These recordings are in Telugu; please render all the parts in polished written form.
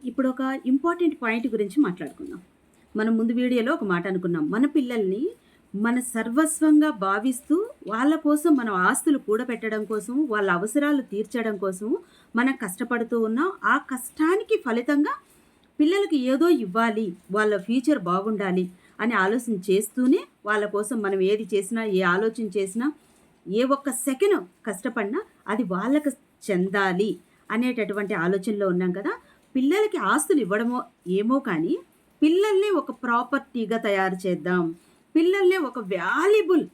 ఇప్పుడు ఒక ఇంపార్టెంట్ పాయింట్ గురించి మాట్లాడుకుందాం. మనం ముందు వీడియోలో ఒక మాట అనుకున్నాం. మన పిల్లల్ని మన సర్వస్వంగా భావిస్తూ వాళ్ళ కోసం మనం ఆస్తులు కూడబెట్టడం కోసం, వాళ్ళ అవసరాలు తీర్చడం కోసం మనం కష్టపడుతూ ఉన్నాం. ఆ కష్టానికి ఫలితంగా పిల్లలకి ఏదో ఇవ్వాలి, వాళ్ళ ఫ్యూచర్ బాగుండాలి అని ఆలోచన చేస్తూనే వాళ్ళ కోసం మనం ఏది చేసినా, ఏ ఆలోచన చేసినా, ఏ ఒక్క సెకను కష్టపడినా అది వాళ్ళకి చెందాలి అనేటటువంటి ఆలోచనలో ఉన్నాం కదా! పిల్లలకి ఆస్తులు ఇవ్వడమో ఏమో కానీ, పిల్లల్ని ఒక ప్రాపర్టీగా తయారు చేద్దాం. పిల్లల్ని ఒక వాల్యుబుల్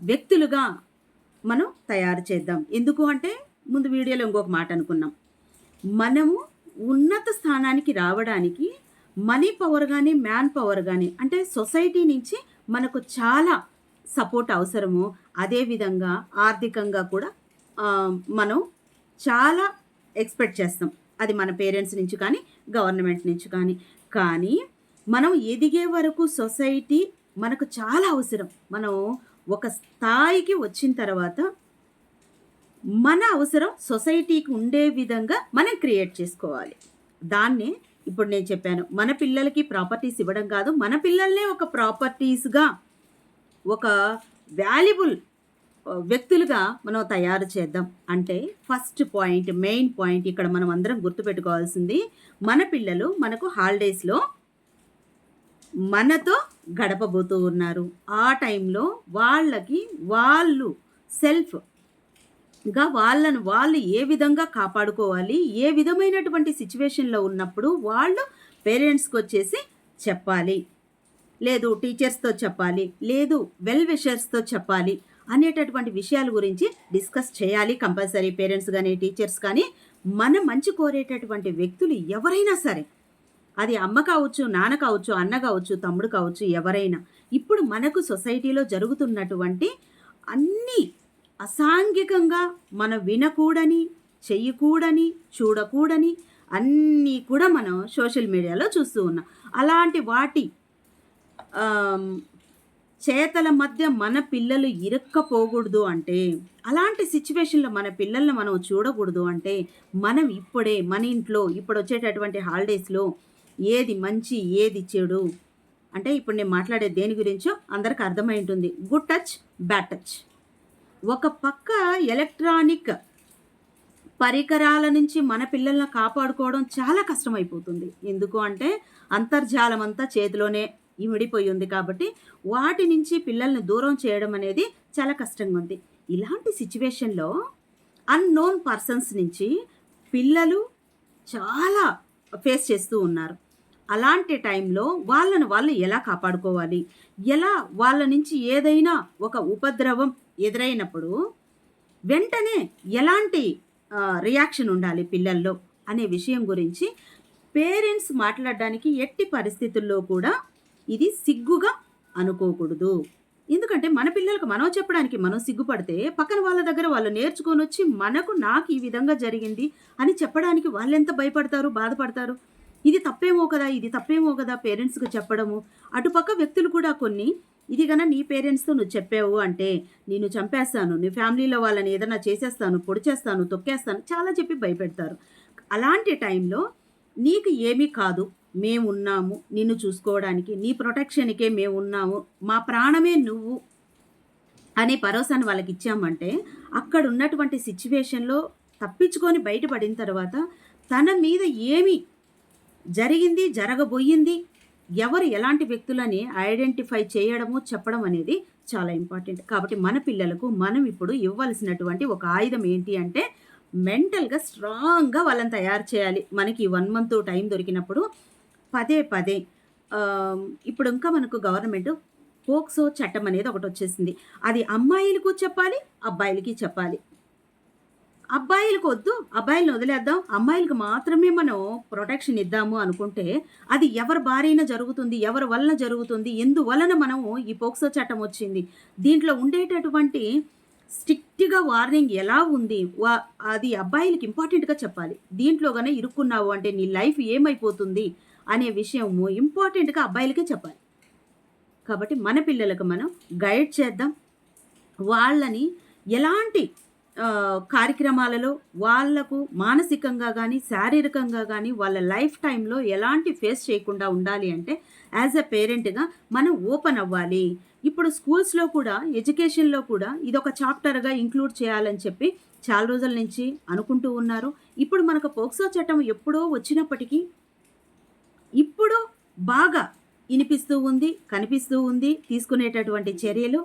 వ్యక్తులుగా మనం తయారు చేద్దాం. ఎందుకు అంటే, ముందు వీడియోలో ఇంకొక మాట అనుకున్నాం. మనము ఉన్నత స్థానానికి రావడానికి మనీ పవర్ గానీ, మ్యాన్ పవర్ గానీ, అంటే సొసైటీ నుంచి మనకు చాలా సపోర్ట్ అవసరము. అదేవిధంగా ఆర్థికంగా కూడా మనం చాలా ఎక్స్‌పెక్ట్ చేస్తాం. అది మన పేరెంట్స్ నుంచి కానీ, గవర్నమెంట్ నుంచి కానీ. కానీ మనం ఎదిగే వరకు సొసైటీ మనకు చాలా అవసరం. మనం ఒక స్థాయికి వచ్చిన తర్వాత మన అవసరం సొసైటీకి ఉండే విధంగా మనం క్రియేట్ చేసుకోవాలి. దాన్నే ఇప్పుడు నేను చెప్పాను. మన పిల్లలకి ప్రాపర్టీస్ ఇవ్వడం కాదు, మన పిల్లల్నే ఒక ప్రాపర్టీస్‌గా, ఒక వాల్యుబుల్ వ్యక్తులుగా మనం తయారు చేద్దాం. అంటే ఫస్ట్ పాయింట్, మెయిన్ పాయింట్ ఇక్కడ మనం అందరం గుర్తుపెట్టుకోవాల్సింది, మన పిల్లలు మనకు హాలిడేస్‌లో మనతో గడపబోతూ ఉన్నారు. ఆ టైంలో వాళ్ళకి వాళ్ళు సెల్ఫ్‌గా వాళ్ళను వాళ్ళు ఏ విధంగా కాపాడుకోవాలి, ఏ విధమైనటువంటి సిట్యుయేషన్‌లో ఉన్నప్పుడు వాళ్ళు పేరెంట్స్‌కొచ్చేసి చెప్పాలి. లేదు టీచర్స్‌తో చెప్పాలి, లేదు వెల్ విషర్స్‌తో చెప్పాలి అనేటటువంటి విషయాల గురించి డిస్కస్ చేయాలి కంపల్సరీ. పేరెంట్స్ కానీ, టీచర్స్ కానీ, మన మంచి కోరేటటువంటి వ్యక్తులు ఎవరైనా సరే, అది అమ్మ కావచ్చు, నాన్న కావచ్చు, అన్న కావచ్చు, తమ్ముడు కావచ్చు, ఎవరైనా. ఇప్పుడు మనకు సొసైటీలో జరుగుతున్నటువంటి అన్నీ అసాంఘికంగా మనం వినకూడని, చెయ్యకూడని, చూడకూడని అన్నీ కూడా మనం సోషల్ మీడియాలో చూస్తూ ఉన్నాం. అలాంటి వాటి చేతల మధ్య మన పిల్లలు ఇరుక్కపోకూడదు అంటే, అలాంటి సిచ్యువేషన్‌లో మన పిల్లల్ని మనం చూడకూడదు అంటే, మనం ఇప్పుడే మన ఇంట్లో ఇప్పుడు వచ్చేటటువంటి హాలిడేస్‌లో ఏది మంచి, ఏది చెడు, అంటే ఇప్పుడు నేను మాట్లాడేది దేని గురించో అందరికి అర్థమై ఉంటుంది. Good touch, bad touch. ఒక పక్క ఎలక్ట్రానిక్ పరికరాల నుంచి మన పిల్లల్ని కాపాడుకోవడం చాలా కష్టమైపోతుంది. ఎందుకు అంటే అంతర్జాలం అంతా చేతిలోనే ఇమిడిపోయి ఉంది కాబట్టి వాటి నుంచి పిల్లల్ని దూరం చేయడం అనేది చాలా కష్టంగా ఉంది. ఇలాంటి సిచ్యువేషన్‌లో అన్నోన్ పర్సన్స్ నుంచి పిల్లలు చాలా ఫేస్ చేస్తూ ఉన్నారు. అలాంటి టైంలో వాళ్ళని వాళ్ళు ఎలా కాపాడుకోవాలి? ఎలా వాళ్ళ నుంచి ఏదైనా ఒక ఉపద్రవం ఎదురైనప్పుడు వెంటనే ఎలాంటి రియాక్షన్ ఉండాలి పిల్లల్లో అనే విషయం గురించి పేరెంట్స్ మాట్లాడడానికి ఎట్టి పరిస్థితుల్లో కూడా ఇది సిగ్గుగా అనుకోకూడదు. ఎందుకంటే మన పిల్లలకు మనం చెప్పడానికి మనం సిగ్గుపడితే పక్కన వాళ్ళ దగ్గర వాళ్ళు నేర్చుకొని వచ్చి నాకు ఈ విధంగా జరిగింది అని చెప్పడానికి వాళ్ళెంత భయపడతారు, బాధపడతారు. ఇది తప్పేమో కదా, ఇది తప్పేమో కదా పేరెంట్స్‌కి చెప్పడము. అటుపక్క వ్యక్తులు కూడా కొన్ని, ఇది గన నీ పేరెంట్స్‌తో నువ్వు చెప్పావు అంటే నిన్ను చంపేస్తాను, నీ ఫ్యామిలీలో వాళ్ళని ఏదైనా చేసేస్తాను, పొడి చేస్తాను, తొక్కేస్తాను చాలా చెప్పి భయపెడతారు. అలాంటి టైంలో నీకు ఏమీ కాదు, మేమున్నాము నిన్ను చూసుకోవడానికి, నీ ప్రొటెక్షన్‌కే మేమున్నాము, మా ప్రాణమే నువ్వు అనే భరోసాను వాళ్ళకిచ్చామంటే అక్కడ ఉన్నటువంటి సిచ్యువేషన్‌లో తప్పించుకొని బయటపడిన తర్వాత తన మీద ఏమి జరిగింది, జరగబోయింది, ఎవరు ఎలాంటి వ్యక్తులని ఐడెంటిఫై చేయడము, చెప్పడం అనేది చాలా ఇంపార్టెంట్. కాబట్టి మన పిల్లలకు మనం ఇప్పుడు ఇవ్వాల్సినటువంటి ఒక ఆయుధం ఏంటి అంటే, మెంటల్‌గా స్ట్రాంగ్‌గా వాళ్ళని తయారు చేయాలి. మనకి 1 మంత్ టైం దొరికినప్పుడు పదే పదే ఇప్పుడు ఇంకా మనకు గవర్నమెంట్ పోక్సో చట్టం అనేది ఒకటొచ్చేసింది. అది అమ్మాయిలకు చెప్పాలి, అబ్బాయిలకి చెప్పాలి. అబ్బాయిలకు వద్దు, అబ్బాయిలని వదిలేద్దాం, అమ్మాయిలకు మాత్రమే మనం ప్రొటెక్షన్ ఇద్దాము అనుకుంటే, అది ఎవరి బారైనా జరుగుతుంది, ఎవరి వలన జరుగుతుంది, ఎందువలన మనము ఈ పోక్సో చట్టం వచ్చింది, దీంట్లో ఉండేటటువంటి స్ట్రిక్ట్‌గా వార్నింగ్ ఎలా ఉంది, అది అబ్బాయిలకి ఇంపార్టెంట్‌గా చెప్పాలి. దీంట్లో గాని ఇరుక్కున్నావు అంటే నీ లైఫ్ ఏమైపోతుంది అనే విషయము ఇంపార్టెంట్‌గా అబ్బాయిలకే చెప్పాలి. కాబట్టి మన పిల్లలకు మనం గైడ్ చేద్దాం. వాళ్ళని ఎలాంటి కార్యక్రమాలలో వాళ్ళకు మానసికంగా గానీ, శారీరకంగా గానీ వాళ్ళ లైఫ్ టైమ్‌లో ఎలాంటి ఫేస్ చేయకుండా ఉండాలి అంటే, యాస్ ఎ పేరెంట్‌గా మనం ఓపెన్ అవ్వాలి. ఇప్పుడు స్కూల్స్‌లో కూడా, ఎడ్యుకేషన్‌లో కూడా ఇదొక చాప్టర్‌గా ఇంక్లూడ్ చేయాలని చెప్పి చాలా రోజుల నుంచి అనుకుంటూ ఉన్నారు. ఇప్పుడు మనకు పోక్సో చట్టం ఎప్పుడో వచ్చినప్పటికీ, ఇప్పుడు బాగా ఇనిపిస్తూ ఉంది, కనిపిస్తూ ఉంది తీసుకునేటటువంటి చర్యలు.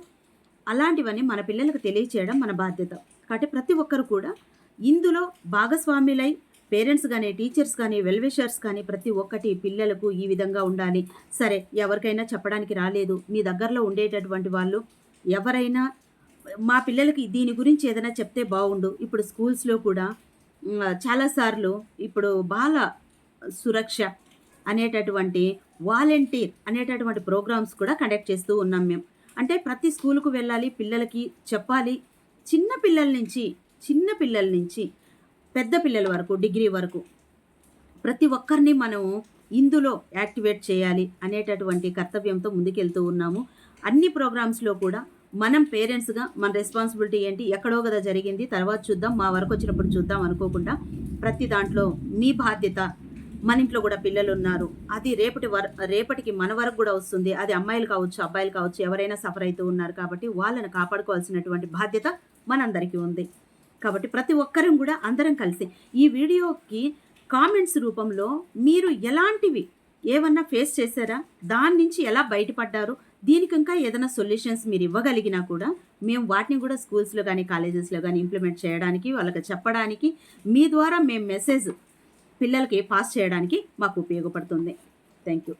అలాంటివన్నీ మన పిల్లలకు తెలియచేయడం మన బాధ్యత. కాబట్టి ప్రతి ఒక్కరు కూడా ఇందులో భాగస్వాములై పేరెంట్స్ గాని, టీచర్స్ గాని, వెల్ విషర్స్ కానీ ప్రతి ఒక్కటి పిల్లలకు ఈ విధంగా ఉండాలి. సరే ఎవరికైనా చెప్పడానికి రాలేదు. మీ దగ్గరలో ఉండేటటువంటి వాళ్ళు ఎవరైనా మా పిల్లలకి దీని గురించి ఏదైనా చెప్తే బావుండు. ఇప్పుడు స్కూల్స్‌లో కూడా చాలా సార్లు ఇప్పుడు బాల సురక్ష అనేటటువంటి వాలంటీర్ అనేటటువంటి ప్రోగ్రామ్స్ కూడా కండక్ట్ చేస్తూ ఉన్నాం మేము. అంటే ప్రతి స్కూలుకు వెళ్ళాలి, పిల్లలకి చెప్పాలి. చిన్న పిల్లల నుంచి పెద్ద పిల్లల వరకు, డిగ్రీ వరకు ప్రతి ఒక్కరిని మనం ఇందులో యాక్టివేట్ చేయాలి అనేటటువంటి కర్తవ్యంతో ముందుకెళ్తూ ఉన్నాము. అన్ని ప్రోగ్రామ్స్‌లో కూడా మనం పేరెంట్స్‌గా మన రెస్పాన్సిబిలిటీ ఏంటి? ఎక్కడో గదా జరిగింది. తర్వాత చూద్దాం. మా వరకొచ్చినప్పుడు చూద్దాం అనుకోకుండా ప్రతి దాంట్లో మీ బాధ్యత. మన ఇంట్లో గూడా పిల్లలున్నారు. అది రేపటికి మన వరకు గూడా వస్తుంది. అది అమ్మాయిలు కావచ్చు, అబ్బాయిలు కావచ్చు ఎవరైనా సఫర్ అయితూ ఉన్నారు కాబట్టి వాళ్ళని కాపాడుకోవాల్సినటువంటి బాధ్యత మనందరికీ ఉంది. కాబట్టి ప్రతి ఒక్కరం గూడా అందరం కలిసి ఈ వీడియోకి కామెంట్స్ రూపంలో మీరు ఎలాంటివి ఏవన్నా ఫేస్ చేశారా? దాని నుంచి ఎలా బయటపడ్డారు? దీనికి ఇంకా ఏదైనా సొల్యూషన్స్ మీరు ఇవ్వగలిగినా కూడా మేము వాటిని కూడా స్కూల్స్‌లో గానీ, కాలేజెస్‌లో గానీ ఇంప్లిమెంట్ చేయడానికి, వాళ్ళకి చెప్పడానికి, మీ ద్వారా మేము మెసేజ్ పిల్లలకి పాస్ చేయడానికి మాకు ఉపయోగపడుతుంది. Thank you.